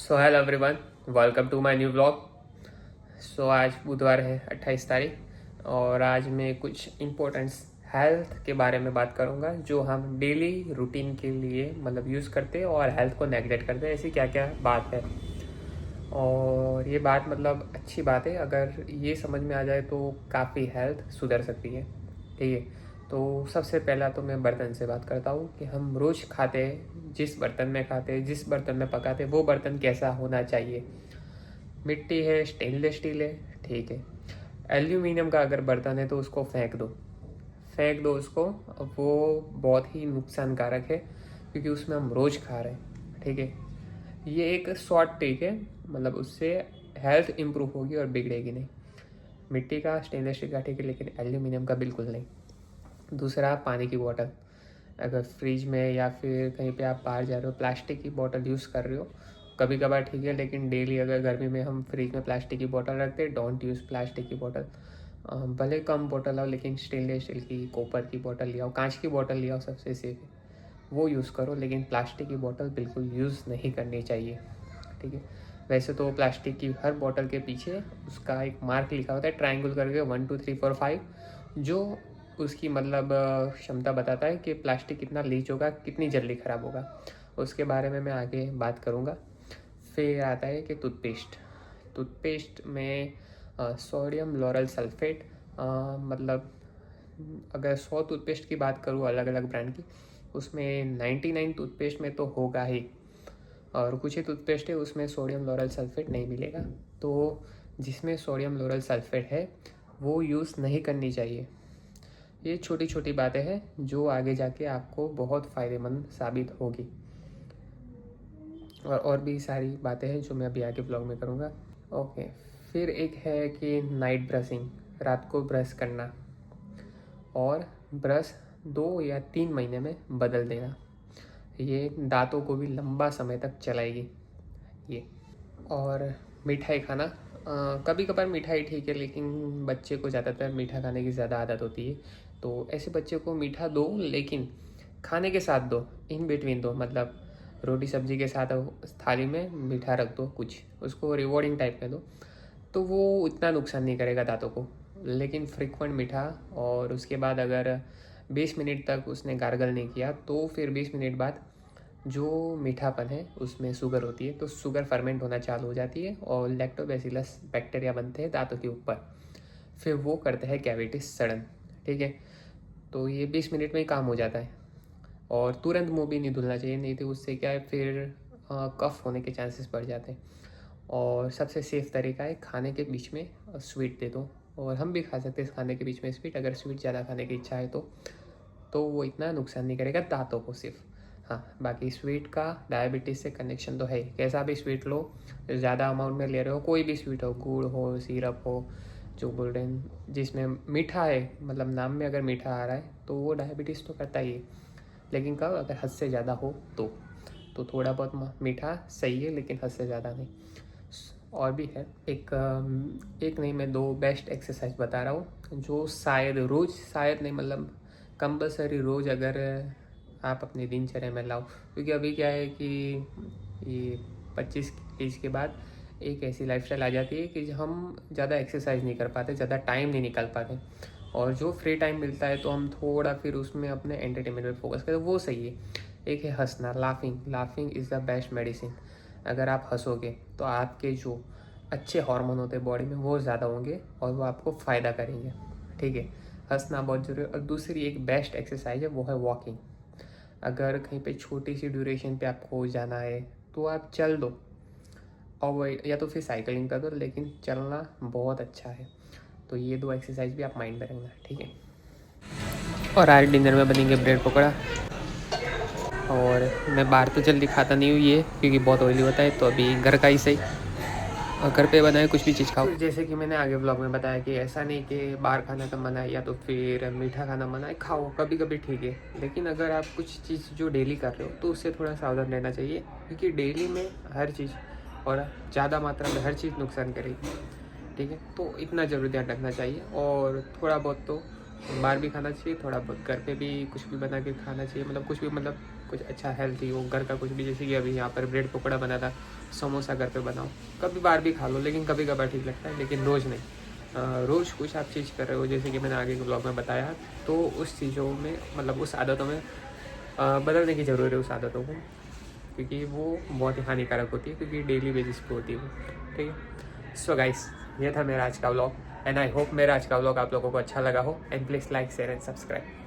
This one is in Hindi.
So hello everyone, welcome to my new vlog. So आज बुधवार है 28 तारीख और आज मैं कुछ इम्पोर्टेंट्स हेल्थ के बारे में बात करूंगा जो हम डेली रूटीन के लिए मतलब यूज़ करते हैं और हेल्थ को नेगलेक्ट करते हैं। ऐसी क्या क्या बात है और ये बात मतलब अच्छी बात है, अगर ये समझ में आ जाए तो काफ़ी हेल्थ सुधर सकती है। ठीक है, तो सबसे पहला तो मैं बर्तन से बात करता हूँ कि हम रोज़ खाते हैं, जिस बर्तन में खाते हैं, जिस बर्तन में पकाते हैं, वो बर्तन कैसा होना चाहिए। मिट्टी है, स्टेनलेस स्टील है, ठीक है। एल्यूमिनियम का अगर बर्तन है तो उसको फेंक दो उसको। वो बहुत ही नुकसानकारक है क्योंकि उसमें हम रोज़ खा रहे हैं। ठीक है, ये एक शॉर्ट ट्रिक है, मतलब उससे हेल्थ इम्प्रूव होगी और बिगड़ेगी नहीं। मिट्टी का, स्टेनलेस स्टील का ठीक है, लेकिन एल्यूमिनियम का बिल्कुल नहीं। दूसरा, पानी की बोतल। अगर फ्रिज में या फिर कहीं पे आप बाहर जा रहे हो, प्लास्टिक की बोतल यूज़ कर रहे हो, कभी कभार ठीक है, लेकिन डेली अगर गर्मी में हम फ्रिज में प्लास्टिक की बोतल रखते हैं, डोंट यूज़ प्लास्टिक की बोतल। भले कम बोतल आओ लेकिन स्टेनलेस स्टील की, कॉपर की बोतल ले आओ, कांच की बोतल ले आओ, सबसे सेफ है वो यूज़ करो। लेकिन प्लास्टिक की बोतल बिल्कुल यूज़ नहीं करनी चाहिए। ठीक है, वैसे तो प्लास्टिक की हर बोतल के पीछे उसका एक मार्क लिखा होता है, ट्रायंगल करके 1 2 3 4 5, जो उसकी मतलब क्षमता बताता है कि प्लास्टिक कितना लीच होगा, कितनी जल्दी ख़राब होगा। उसके बारे में मैं आगे बात करूँगा। फिर आता है कि टूथपेस्ट में सोडियम लॉरल सल्फेट, मतलब अगर 100 टूथपेस्ट की बात करूँ अलग अलग ब्रांड की, उसमें 99 टूथपेस्ट में तो होगा ही, और कुछ ही टूथपेस्ट है उसमें सोडियम लॉरल सल्फेट नहीं मिलेगा। तो जिसमें सोडियम लॉरल सल्फेट है वो यूज़ नहीं करनी चाहिए। ये छोटी छोटी बातें हैं जो आगे जाके आपको बहुत फ़ायदेमंद साबित होगी, और भी सारी बातें हैं जो मैं अभी आगे ब्लॉग में करूँगा। ओके, फिर एक है कि नाइट ब्रशिंग, रात को ब्रश करना, और ब्रश 2 या 3 महीने में बदल देना। ये दांतों को भी लंबा समय तक चलाएगी ये। और मिठाई खाना, कभी कभार मिठाई ठीक है, लेकिन बच्चे को ज़्यादातर मीठा खाने की ज़्यादा आदत होती है। तो ऐसे बच्चे को मीठा दो, लेकिन खाने के साथ दो, इन बिटवीन दो, मतलब रोटी सब्जी के साथ थाली में मीठा रख दो, कुछ उसको रिवॉर्डिंग टाइप में दो, तो वो इतना नुकसान नहीं करेगा दांतों को। लेकिन फ्रिक्वेंट मीठा, और उसके बाद अगर 20 मिनट तक उसने गार्गल नहीं किया तो फिर 20 मिनट बाद जो मीठापन है उसमें शुगर होती है, तो शुगर फर्मेंट होना चालू हो जाती है और लैक्टोबैसिलस बैक्टीरिया बनते हैं दांतों के ऊपर। फिर वो करते हैं कैविटी सड़न। ठीक है, तो ये 20 मिनट में ही काम हो जाता है। और तुरंत मुंह भी नहीं धुलना चाहिए, नहीं तो उससे क्या है फिर कफ होने के चांसेस बढ़ जाते हैं। और सबसे सेफ तरीका है, खाने के बीच में स्वीट दे दो, और हम भी खा सकते हैं खाने के बीच में स्वीट, अगर स्वीट ज़्यादा खाने की इच्छा है तो वो इतना नुकसान नहीं करेगा दांतों को सिर्फ। हाँ, बाकी स्वीट का डायबिटीज़ से कनेक्शन तो है, कैसा भी स्वीट लो, ज़्यादा अमाउंट में ले रहे हो, कोई भी स्वीट हो, गुड़ हो, सिरप हो, जो गोल्डन जिसमें मीठा है, मतलब नाम में अगर मीठा आ रहा है तो वो डायबिटीज़ तो करता ही है। लेकिन कब, अगर हद से ज़्यादा हो तो थोड़ा बहुत मीठा सही है, लेकिन हद से ज़्यादा नहीं। और भी है, एक नहीं, मैं 2 बेस्ट एक्सरसाइज बता रहा हूँ जो शायद रोज़, शायद नहीं मतलब कंपलसरी रोज़ अगर आप अपनी दिनचर्या में लाओ। क्योंकि अभी क्या है कि ये 25 एज के बाद एक ऐसी लाइफस्टाइल आ जाती है कि हम ज़्यादा एक्सरसाइज नहीं कर पाते, ज़्यादा टाइम नहीं निकाल पाते, और जो फ्री टाइम मिलता है तो हम थोड़ा फिर उसमें अपने एंटरटेनमेंट में फोकस करें, वो सही है। एक है हंसना, laughing is the best medicine. अगर आप हंसोगे तो आपके जो अच्छे हार्मोन होते हैं बॉडी में वो ज़्यादा होंगे और वो आपको फ़ायदा करेंगे। ठीक है, हंसना बहुत ज़रूरी है। और दूसरी एक बेस्ट एक्सरसाइज है, वो है वॉकिंग। अगर कहीं पे छोटी सी ड्यूरेशन पे आपको जाना है तो आप चल दो, और या तो फिर साइकिलिंग कर दो, लेकिन चलना बहुत अच्छा है। तो ये 2 एक्सरसाइज भी आप माइंड में रखना, ठीक है। और आज डिनर में बनेंगे ब्रेड पकौड़ा, और मैं बाहर तो जल्दी खाता नहीं हूँ ये, क्योंकि बहुत ऑयली होता है, तो अभी घर का ही सही, और घर पे बनाए कुछ भी चीज़ खाओ। जैसे कि मैंने आगे ब्लॉग में बताया कि ऐसा नहीं कि बाहर खाना का मना है या तो फिर मीठा खाना मना है, खाओ कभी कभी ठीक है, लेकिन अगर आप कुछ चीज़ जो डेली कर रहे हो तो उससे थोड़ा सावधान रहना चाहिए, क्योंकि डेली में हर चीज़ और ज़्यादा मात्रा में हर चीज़ नुकसान करेगी। ठीक है, तो इतना ज़रूर ध्यान रखना चाहिए। और थोड़ा बहुत तो बाहर भी खाना चाहिए, थोड़ा बहुत घर पे भी कुछ भी बना के खाना चाहिए, मतलब कुछ भी, मतलब कुछ अच्छा हेल्थी हो, घर का कुछ भी, जैसे कि अभी यहाँ पर ब्रेड पकौड़ा बना था, समोसा घर पे बनाओ, कभी बार भी खा लो, लेकिन कभी कभार ठीक लगता है, लेकिन रोज़ नहीं। रोज़ कुछ आप चीज़ कर रहे हो, जैसे कि मैंने आगे के ब्लॉग में बताया, तो उस चीज़ों में मतलब उस आदतों में बदलने की ज़रूरत है उस आदतों को, क्योंकि वो बहुत ही हानिकारक होती है, क्योंकि डेली बेसिस पे होती है वो, ठीक है। सो गाइस, ये था मेरा आज का व्लॉग, एंड आई होप मेरा आज का व्लॉग आप लोगों को अच्छा लगा हो, and please like share and subscribe.